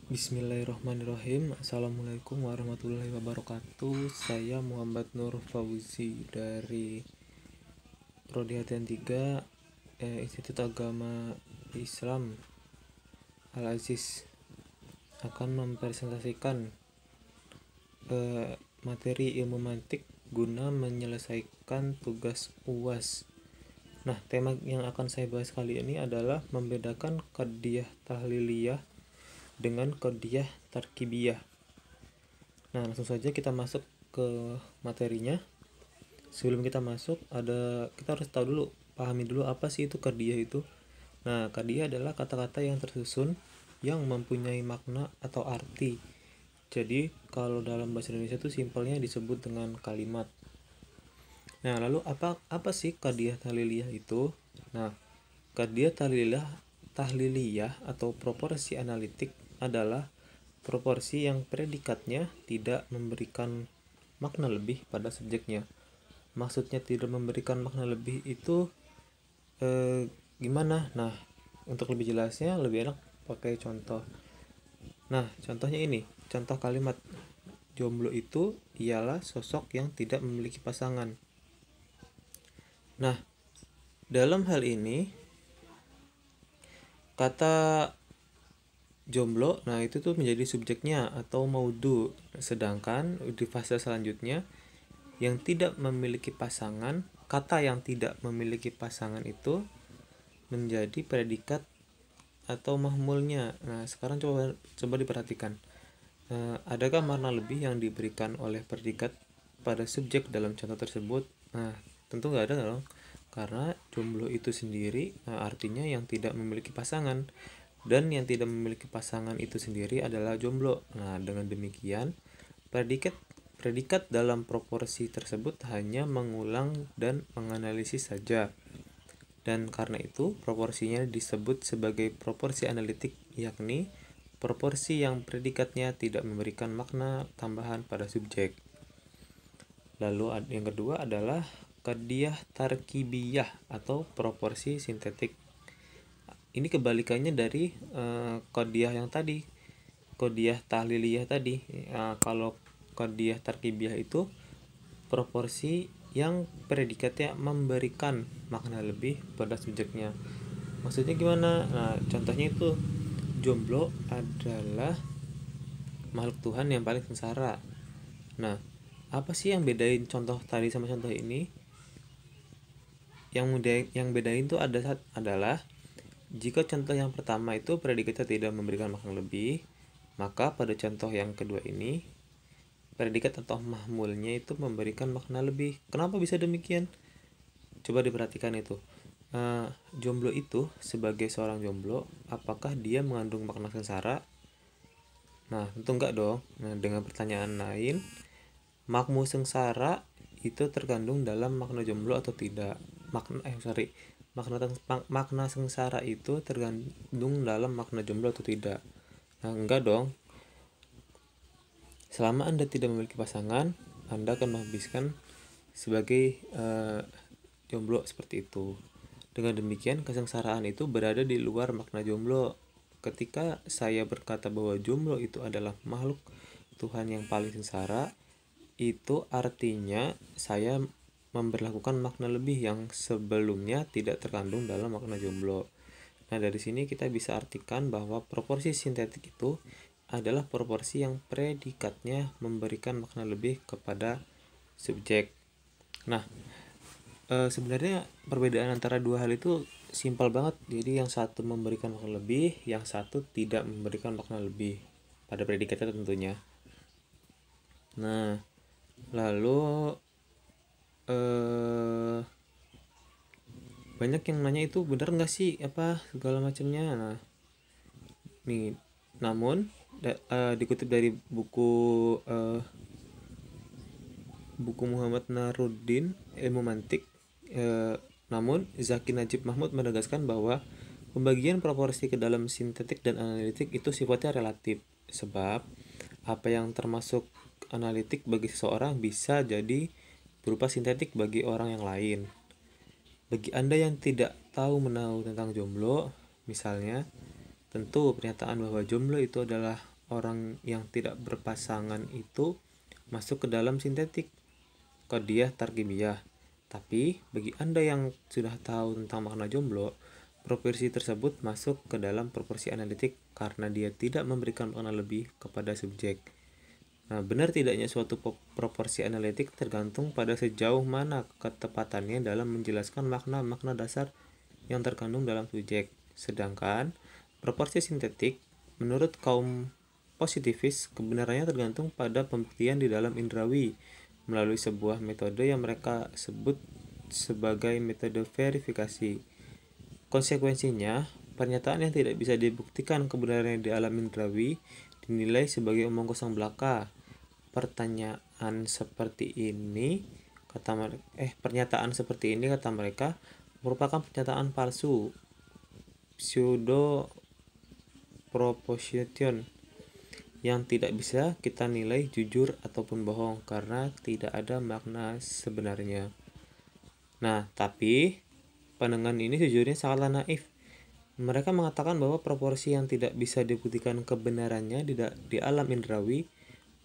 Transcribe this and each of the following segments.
Bismillahirrahmanirrahim. Assalamualaikum warahmatullahi wabarakatuh. Saya Muhammad Nur Fauzi dari Prodi HTN 3 Institut Agama Islam Al-Aziz akan mempresentasikan materi ilmu mantik guna menyelesaikan tugas UAS. Nah, tema yang akan saya bahas kali ini adalah membedakan qadiyah tahliliyah dengan qadiyah tarkibiyah. Nah, langsung saja kita masuk ke materinya. Sebelum kita masuk, kita harus tahu dulu, pahami dulu apa sih itu qadiyah itu. Nah, qadiyah adalah kata-kata yang tersusun yang mempunyai makna atau arti. Jadi, kalau dalam bahasa Indonesia itu simpelnya disebut dengan kalimat. Nah, lalu apa sih qadiyah tahliliyah itu? Nah, qadiyah tahliliyah atau proporsi analitik adalah proporsi yang predikatnya tidak memberikan makna lebih pada subjeknya. Maksudnya tidak memberikan makna lebih itu gimana? Nah, untuk lebih jelasnya lebih enak pakai contoh. Nah, contohnya ini, contoh kalimat jomblo itu ialah sosok yang tidak memiliki pasangan. Nah, dalam hal ini kata jomblo, nah itu tuh menjadi subjeknya atau maudu. Sedangkan di fase selanjutnya yang tidak memiliki pasangan, kata yang tidak memiliki pasangan itu menjadi predikat atau mahmulnya. Nah, sekarang coba diperhatikan. Adakah makna lebih yang diberikan oleh predikat pada subjek dalam contoh tersebut? Nah, tentu nggak ada dong. Karena jomblo itu sendiri artinya yang tidak memiliki pasangan. Dan yang tidak memiliki pasangan itu sendiri adalah jomblo. Nah, dengan demikian, predikat dalam proporsi tersebut hanya mengulang dan menganalisis saja. Dan karena itu, proporsinya disebut sebagai proporsi analitik, yakni proporsi yang predikatnya tidak memberikan makna tambahan pada subjek. Lalu yang kedua adalah qadiyah tarkibiyah atau proporsi sintetik. Ini kebalikannya dari qadiyah yang tadi, qadiyah tahliliyah tadi. Kalau qadiyah tarkibiyah itu proporsi yang predikatnya memberikan makna lebih pada subjeknya. Maksudnya gimana? Nah, contohnya itu jomblo adalah makhluk Tuhan yang paling sengsara. Nah, apa sih yang bedain contoh tadi sama contoh ini? Yang bedain tuh adalah jika contoh yang pertama itu predikatnya tidak memberikan makna lebih, maka pada contoh yang kedua ini predikat atau mahmulnya itu memberikan makna lebih. Kenapa bisa demikian? Coba diperhatikan itu. Jomblo itu sebagai seorang jomblo, apakah dia mengandung makna sengsara? Nah, tentu enggak dong. Nah, dengan pertanyaan lain, makna sengsara itu terkandung dalam makna jomblo atau tidak? Makna sengsara itu terkandung dalam makna jomblo atau tidak? Nah, enggak dong. Selama Anda tidak memiliki pasangan, Anda akan menghabiskan sebagai jomblo seperti itu. Dengan demikian, kesengsaraan itu berada di luar makna jomblo. Ketika saya berkata bahwa jomblo itu adalah makhluk Tuhan yang paling sengsara, itu artinya saya memberlakukan makna lebih yang sebelumnya tidak terkandung dalam makna jomblo. Nah, dari sini kita bisa artikan bahwa proporsi sintetik itu adalah proporsi yang predikatnya memberikan makna lebih kepada subjek. Nah, sebenarnya perbedaan antara dua hal itu simpel banget. Jadi yang satu memberikan makna lebih, yang satu tidak memberikan makna lebih pada predikatnya tentunya. Nah, lalu banyak yang nanya itu benar nggak sih apa segala macamnya. Nah, nih, namun dikutip dari buku Muhammad Naruddin Ilmu Mantik, namun Zaki Najib Mahmud menegaskan bahwa pembagian proporsi ke dalam sintetik dan analitik itu sifatnya relatif, sebab apa yang termasuk analitik bagi seseorang bisa jadi berupa sintetik bagi orang yang lain. Bagi Anda yang tidak tahu tentang jomblo, misalnya, tentu pernyataan bahwa jomblo itu adalah orang yang tidak berpasangan itu masuk ke dalam sintetik qadiyah tarkibiyah. Tapi bagi Anda yang sudah tahu tentang makna jomblo, proporsi tersebut masuk ke dalam proporsi analitik karena dia tidak memberikan makna lebih kepada subjek. Nah, benar tidaknya suatu proporsi analitik tergantung pada sejauh mana ketepatannya dalam menjelaskan makna-makna dasar yang terkandung dalam subjek. Sedangkan proporsi sintetik menurut kaum positivis kebenarannya tergantung pada pembuktian di dalam indrawi melalui sebuah metode yang mereka sebut sebagai metode verifikasi. Konsekuensinya, pernyataan yang tidak bisa dibuktikan kebenarannya di alam indrawi dinilai sebagai omong kosong belaka. Pernyataan seperti ini kata mereka merupakan pernyataan palsu, pseudo proposition, yang tidak bisa kita nilai jujur ataupun bohong karena tidak ada makna sebenarnya. Nah, tapi pandangan ini sejujurnya sangatlah naif. Mereka mengatakan bahwa proporsi yang tidak bisa dibuktikan kebenarannya di alam indrawi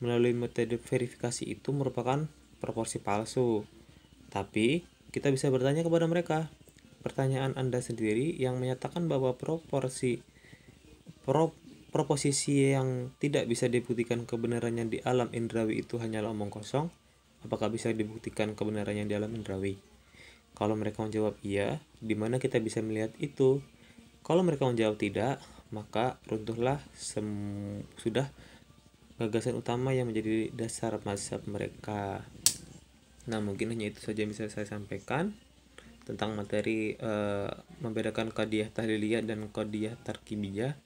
melalui metode verifikasi itu merupakan proporsi palsu. Tapi kita bisa bertanya kepada mereka, pertanyaan Anda sendiri yang menyatakan bahwa proposisi yang tidak bisa dibuktikan kebenarannya di alam indrawi itu hanyalah omong kosong, apakah bisa dibuktikan kebenarannya di alam indrawi? Kalau mereka menjawab iya, di mana kita bisa melihat itu? Kalau mereka menjawab tidak, maka runtuhlah sudah gagasan utama yang menjadi dasar mazhab mereka. Nah, mungkin hanya itu saja yang bisa saya sampaikan tentang materi membedakan qadiyah tahliliyah dan qadiyah tarkibiyah.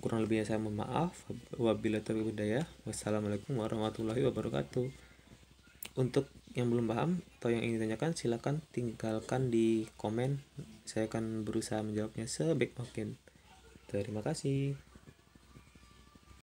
Kurang lebihnya saya mohon maaf. Wabillahi taufiq hidayah. Wassalamualaikum warahmatullahi wabarakatuh. Untuk yang belum paham atau yang ingin ditanyakan, silakan tinggalkan di komen. Saya akan berusaha menjawabnya sebaik mungkin. Terima kasih.